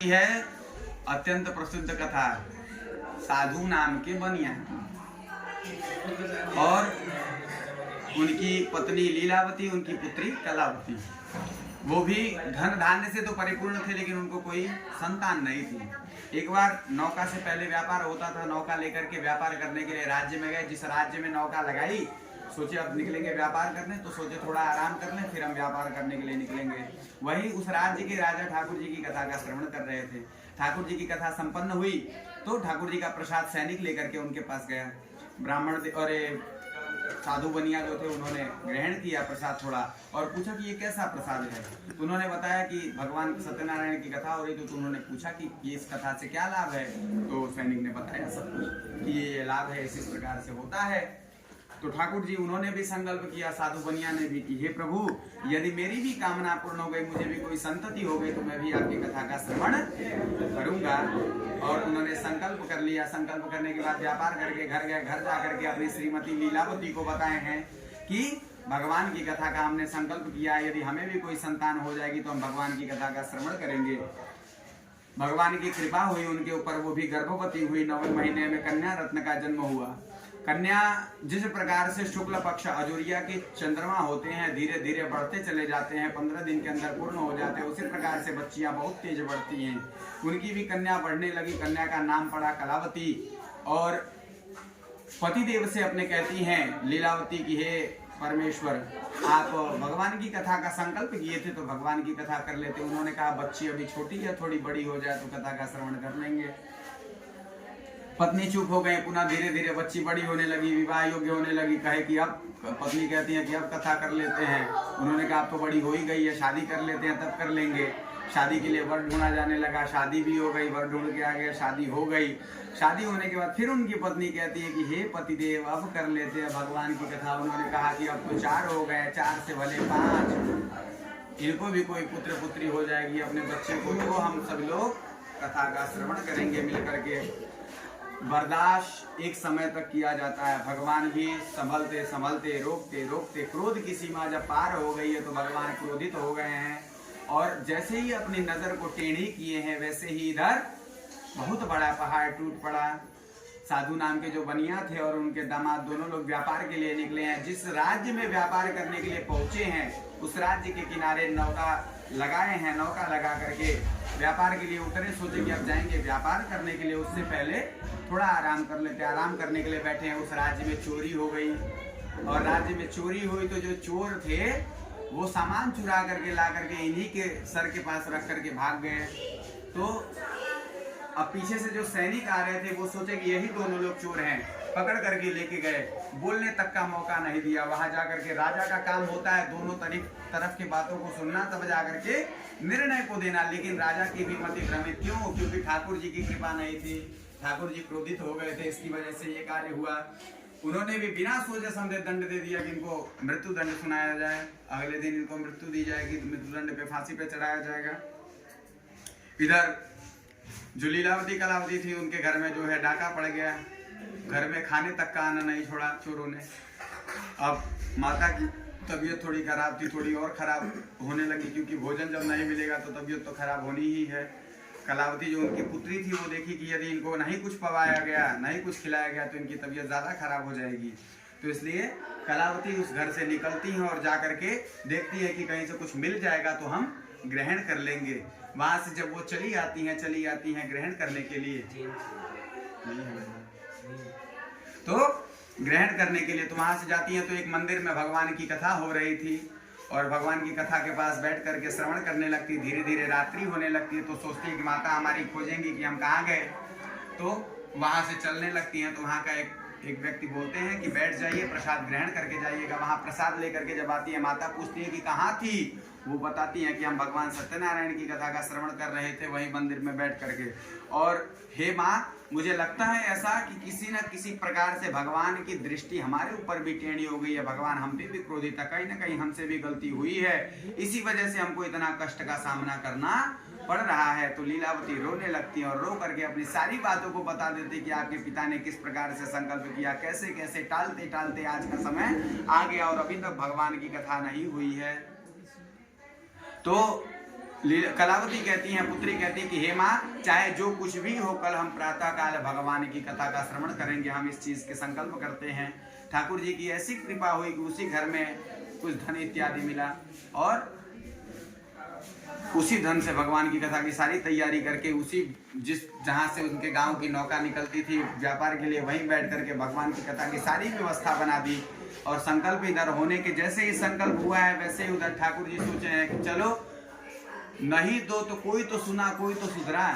है अत्यंत प्रसिद्ध कथा साधु नाम के बनिया और उनकी पत्नी लीलावती, उनकी पुत्री कलावती। वो भी धन धान्य से तो परिपूर्ण थे, लेकिन उनको कोई संतान नहीं थी। एक बार नौका से पहले व्यापार होता था, नौका लेकर के व्यापार करने के लिए राज्य में गए। जिस राज्य में नौका लगाई, सोचे अब निकलेंगे व्यापार करने, तो सोचे थोड़ा आराम कर लें, फिर हम व्यापार करने के लिए निकलेंगे। वही उस राज्य के राजा ठाकुर जी की कथा का श्रवण कर रहे थे। ठाकुर जी की कथा संपन्न हुई तो ठाकुर जी का प्रसाद सैनिक लेकर के उनके पास गया। ब्राह्मण और साधु बनिया जो थे, उन्होंने ग्रहण किया प्रसाद थोड़ा और पूछा कि ये कैसा प्रसाद है। तो उन्होंने बताया कि भगवान सत्यनारायण की कथा हो रही थी। तो उन्होंने पूछा कि ये इस कथा से क्या लाभ है। तो सैनिक ने बताया सब कुछ कि ये लाभ है, इस प्रकार से होता है। तो ठाकुर जी उन्होंने भी संकल्प किया, साधु बनिया ने भी, कि हे प्रभु, यदि मेरी भी कामना पूर्ण हो गई, मुझे भी कोई संतति हो गई, तो मैं भी आपकी कथा का श्रवण करूंगा। और उन्होंने संकल्प कर लिया। संकल्प करने के बाद व्यापार करके घर गए। घर जा करके अपनी श्रीमती लीलावती को बताए हैं कि भगवान की कथा का हमने संकल्प किया, यदि हमें भी कोई संतान हो जाएगी तो हम भगवान की कथा का श्रवण करेंगे। भगवान की कृपा हुई उनके ऊपर, वो भी गर्भवती हुई। 9वें महीने में कन्या रत्न का जन्म हुआ। कन्या जिस प्रकार से शुक्ल पक्ष अजूरिया के चंद्रमा होते हैं, धीरे धीरे बढ़ते चले जाते हैं, 15 दिन के अंदर पूर्ण हो जाते हैं, उसी प्रकार से बच्चियां बहुत तेज बढ़ती हैं। उनकी भी कन्या बढ़ने लगी। कन्या का नाम पड़ा कलावती। और पतिदेव से अपने कहती हैं लीलावती की, हे परमेश्वर, आप भगवान की कथा का संकल्प किए थे तो भगवान की कथा कर लेते। उन्होंने कहा बच्ची अभी छोटी है, थोड़ी बड़ी हो जाए तो कथा का श्रवण कर लेंगे। पत्नी चुप हो गई। पुनः धीरे धीरे बच्ची बड़ी होने लगी, विवाह योग्य होने लगी। कहे कि अब पत्नी कहती है कि अब कथा कर लेते हैं। उन्होंने कहा अब तो बड़ी हो ही गई है, शादी कर लेते हैं, तब कर लेंगे। शादी के लिए वर ढूंढा जाने लगा। शादी भी हो गई, वर ढूंढ के आ गया, शादी हो गई। शादी होने के बाद फिर उनकी पत्नी कहती है कि हे पतिदेव, अब कर लेते हैं भगवान की कथा। उन्होंने कहा कि अब तो 4 हो गए, 4 से भले 5, इनको भी कोई पुत्र पुत्री हो जाएगी अपने बच्चे को, तो हम सब लोग कथा का श्रवण करेंगे मिलकर के। बर्दाश्त एक समय तक किया जाता है। भगवान भी संभलते संभलते, रोकते रोकते, क्रोध की सीमा जब पार हो गई है तो भगवान क्रोधित हो गए हैं। और जैसे ही अपनी नजर को टेढ़ी किए हैं, वैसे ही इधर बहुत बड़ा पहाड़ टूट पड़ा। साधु नाम के जो बनिया थे और उनके दामाद दोनों लोग व्यापार के लिए निकले हैं। जिस राज्य में व्यापार करने के लिए पहुंचे हैं, उस राज्य के किनारे नौका लगाए हैं। नौका लगा करके व्यापार के लिए उतरे। सोचे कि अब जाएंगे व्यापार करने के लिए, उससे पहले थोड़ा आराम कर लेते। आराम करने के लिए बैठे हैं। उस राज्य में चोरी हो गई। और राज्य में चोरी हुई तो जो चोर थे वो सामान चुरा करके ला करके इन्हीं के सर के पास रख करके भाग गए। तो अब पीछे से जो सैनिक आ रहे थे वो सोचे कि यही दोनों लोग चोर हैं, पकड़ करके लेके गए। बोलने तक का मौका नहीं दिया। वहां जाकर के राजा का काम होता है दोनों तरफ की बातों को सुनना, तब जाकर के निर्णय को देना। लेकिन राजा की भी मति भ्रमित। क्यों? क्योंकि ठाकुर जी की कृपा नहीं थी। ठाकुर जी क्रोधित हो गए थे, इसकी वजह से ये कार्य हुआ। उन्होंने भी बिना सोचे समझे दंड दे दिया कि इनको मृत्यु दंड सुनाया जाए। अगले दिन इनको मृत्यु दी जाएगी, मृत्यु दंड पे फांसी पे चढ़ाया जाएगा। इधर जो लीलावती कलावती थी, उनके घर में जो है डाका पड़ गया। घर में खाने तक का आना नहीं छोड़ा चोरों ने। अब माता की तबीयत थोड़ी खराब थी, थोड़ी और खराब होने लगी, क्योंकि भोजन जब नहीं मिलेगा तो तबीयत तो खराब होनी ही है। कलावती जो उनकी पुत्री थी, वो देखी कि यदि इनको नहीं कुछ पवाया गया, नहीं कुछ खिलाया गया, तो इनकी तबीयत ज़्यादा खराब हो जाएगी। तो इसलिए कलावती उस घर से निकलती हैं और जा करके देखती है कि कहीं से कुछ मिल जाएगा तो हम ग्रहण कर लेंगे। वहाँ से जब वो चली आती हैं ग्रहण करने के लिए, तो ग्रहण करने के लिए तो वहाँ से जाती हैं तो एक मंदिर में भगवान की कथा हो रही थी। और भगवान की कथा के पास बैठ करके श्रवण करने लगती। धीरे धीरे रात्रि होने लगती है तो सोचती है कि माता हमारी खोजेंगी कि हम कहाँ गए। तो वहाँ से चलने लगती हैं तो वहाँ का एक व्यक्ति बोलते हैं कि बैठ जाइए, प्रसाद ग्रहण करके जाइएगा। वहाँ प्रसाद लेकर के जब आती है, माता पूछती है कि कहाँ थी। वो बताती हैं कि हम भगवान सत्यनारायण की कथा का श्रवण कर रहे थे वहीं मंदिर में बैठ करके। और हे माँ, मुझे लगता है ऐसा कि किसी न किसी प्रकार से भगवान की दृष्टि हमारे ऊपर भी टेढ़ी हो गई है। भगवान हम पे भी क्रोधित है, कहीं ना कहीं हमसे भी गलती हुई है, इसी वजह से हमको इतना कष्ट का सामना करना पड़ रहा है। तो लीलावती रोने लगती है और रो करके अपनी सारी बातों को बता देती कि आपके पिता ने किस प्रकार से संकल्प किया, कैसे कैसे टालते टालते आज का समय आ गया और अभी तक भगवान की कथा नहीं हुई है। तो कलावती कहती हैं, पुत्री कहती है कि हे माँ, चाहे जो कुछ भी हो, कल हम प्रातः काल भगवान की कथा का श्रवण करेंगे, हम इस चीज के संकल्प करते हैं। ठाकुर जी की ऐसी कृपा हुई कि उसी घर में कुछ धन इत्यादि मिला और उसी धन से भगवान की कथा की सारी तैयारी करके उसी जहाँ से उनके गांव की नौका निकलती थी व्यापार के लिए, वहीं बैठ करके भगवान की कथा की सारी व्यवस्था बना दी। और संकल्प इधर होने के जैसे ही संकल्प हुआ है वैसे ही उधर ठाकुर जी सोचे हैं कि चलो नहीं दो तो कोई तो सुना, कोई तो सुधरा।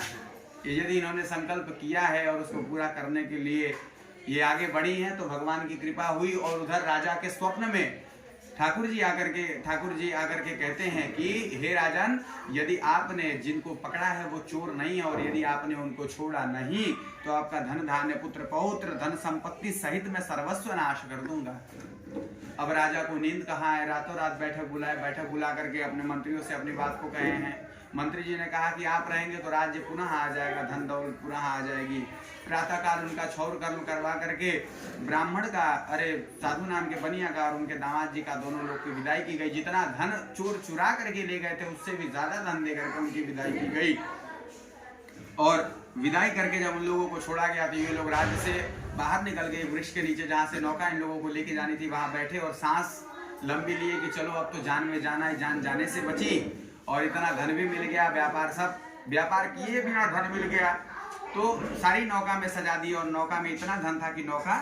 यदि इन्होंने संकल्प किया है और उसको पूरा करने के लिए ये आगे बढ़ी हैं तो भगवान की कृपा हुई। और उधर राजा के स्वप्न में ठाकुर जी आकर के कहते हैं कि हे राजन, यदि आपने जिनको पकड़ा है वो चोर नहीं है और यदि आपने उनको छोड़ा नहीं तो आपका धन धान्य पुत्र पौत्र धन संपत्ति सहित मैं सर्वस्व नाश कर दूंगा। अब राजा को नींद कहाँ है, रातों रात बैठक बुला करके अपने मंत्रियों से अपनी बात को कहे हैं। मंत्री जी ने कहा कि आप रहेंगे तो राज्य पुनः आ जाएगा, धन दौलत पुनः आ जाएगी। प्रातःकाल उनका क्षौर कर्म करवा करके ब्राह्मण का, साधु नाम के बनिया का और उनके दामाद जी का, दोनों लोग की विदाई की गई। जितना धन चोर चुरा करके ले गए थे उससे भी ज्यादा धन दे करके उनकी विदाई की गई। और विदाई करके जब उन लोगों को छोड़ा गया तो ये लोग राज्य से बाहर निकल गए। वृक्ष के नीचे जहाँ से नौका इन लोगों को लेके जानी थी वहां बैठे और सांस लंबी लिए कि चलो अब तो जान में जाना है, जान जाने से बची और इतना धन भी मिल गया। व्यापार किए बिना धन मिल गया तो सारी नौका में सजा दी और नौका में इतना धन था कि नौका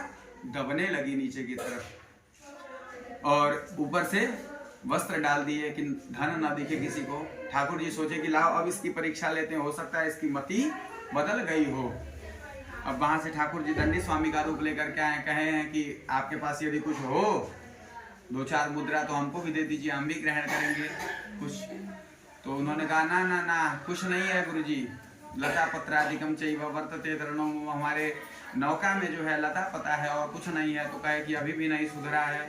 दबने लगी नीचे की तरफ और ऊपर से वस्त्र डाल दिए कि धन न दिखे किसी को। ठाकुर जी सोचे कि लाओ अब इसकी परीक्षा लेते हैं, हो सकता है इसकी मति बदल गई हो। अब वहां से ठाकुर जी दंडी स्वामी का रूप लेकर के आए, कहे हैं कि आपके पास यदि कुछ हो 2-4 मुद्रा तो हमको भी दे दीजिए, हम भी ग्रहण करेंगे कुछ। तो उन्होंने कहा ना ना ना, कुछ नहीं है गुरुजी, लता पत्रादिकम चैव वर्तते तरणो, हमारे नौका में जो है लता पता है और कुछ नहीं है। तो कहे कि अभी भी नहीं सुधरा है।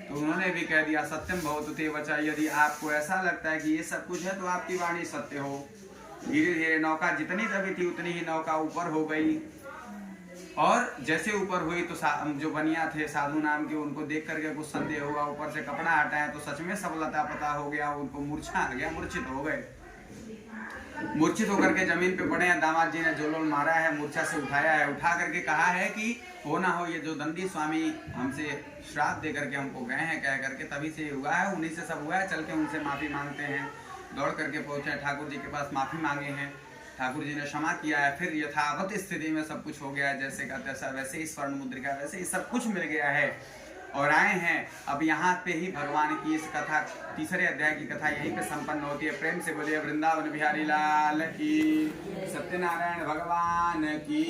तो उन्होंने भी कह दिया सत्यम भवतु ते वचा, यदि आपको ऐसा लगता है कि ये सब कुछ है तो आपकी वाणी सत्य हो। धीरे धीरे नौका जितनी दबी थी उतनी ही नौका ऊपर हो गई और जैसे ऊपर हुई तो जो बनिया थे साधु नाम के, उनको देख करके कुछ संदेह हुआ, ऊपर से कपड़ा हटाया तो सच में सब लता पता हो गया। उनको मूर्छा आ गया, मूर्छित हो गए। मूर्छित होकर के जमीन पे पड़े हैं। दामाद जी ने जोलोल मारा है, मूर्छा से उठाया है, उठा करके कहा है कि हो ना हो ये जो दंडी स्वामी हमसे श्राप दे करके हमको गए हैं कह करके, तभी से हुआ है, उन्हीं से सब हुआ है, चल के उनसे माफी मांगते हैं। दौड़ करके पहुंचे ठाकुर जी के पास, माफी मांगे हैं। ठाकुर जी ने क्षमा किया है। फिर यथावत स्थिति में सब कुछ हो गया है, जैसे का तैसा, वैसे ही स्वर्ण मुद्रिका, वैसे ही सब कुछ मिल गया है और आए हैं। अब यहाँ पे ही भगवान की इस कथा, तीसरे अध्याय की कथा यहीं पे संपन्न होती है। प्रेम से बोलिए वृंदावन बिहारी लाल की, सत्यनारायण भगवान की।